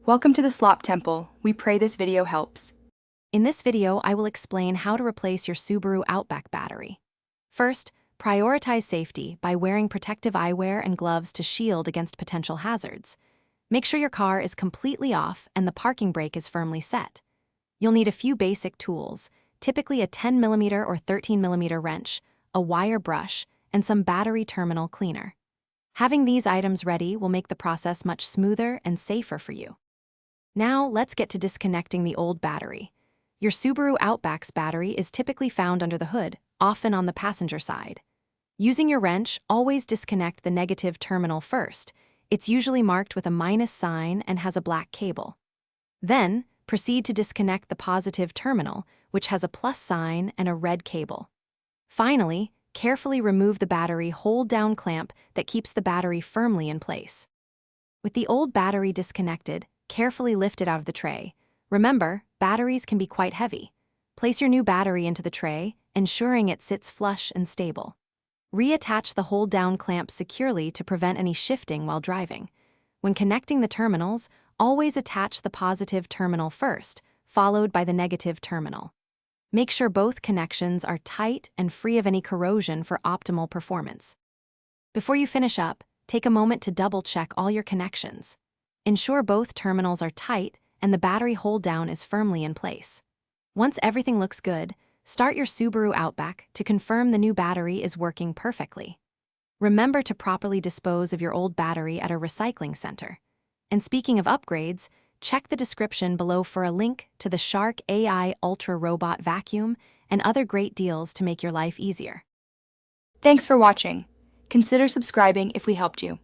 Welcome to the Slop Temple. We pray this video helps. In this video, I will explain how to replace your Subaru Outback battery. First, prioritize safety by wearing protective eyewear and gloves to shield against potential hazards. Make sure your car is completely off and the parking brake is firmly set. You'll need a few basic tools, typically a 10mm or 13mm wrench, a wire brush, and some battery terminal cleaner. Having these items ready will make the process much smoother and safer for you. Now, let's get to disconnecting the old battery. Your Subaru Outback's battery is typically found under the hood, often on the passenger side. Using your wrench, always disconnect the negative terminal first. It's usually marked with a minus sign and has a black cable. Then, proceed to disconnect the positive terminal, which has a plus sign and a red cable. Finally, carefully remove the battery hold-down clamp that keeps the battery firmly in place. With the old battery disconnected, carefully lift it out of the tray. Remember, batteries can be quite heavy. Place your new battery into the tray, ensuring it sits flush and stable. Reattach the hold-down clamp securely to prevent any shifting while driving. When connecting the terminals, always attach the positive terminal first, followed by the negative terminal. Make sure both connections are tight and free of any corrosion for optimal performance. Before you finish up, take a moment to double-check all your connections. Ensure both terminals are tight and the battery hold-down is firmly in place. Once everything looks good, start your Subaru Outback to confirm the new battery is working perfectly. Remember to properly dispose of your old battery at a recycling center. And speaking of upgrades, check the description below for a link to the Shark AI Ultra Robot Vacuum and other great deals to make your life easier. Thanks for watching. Consider subscribing if we helped you.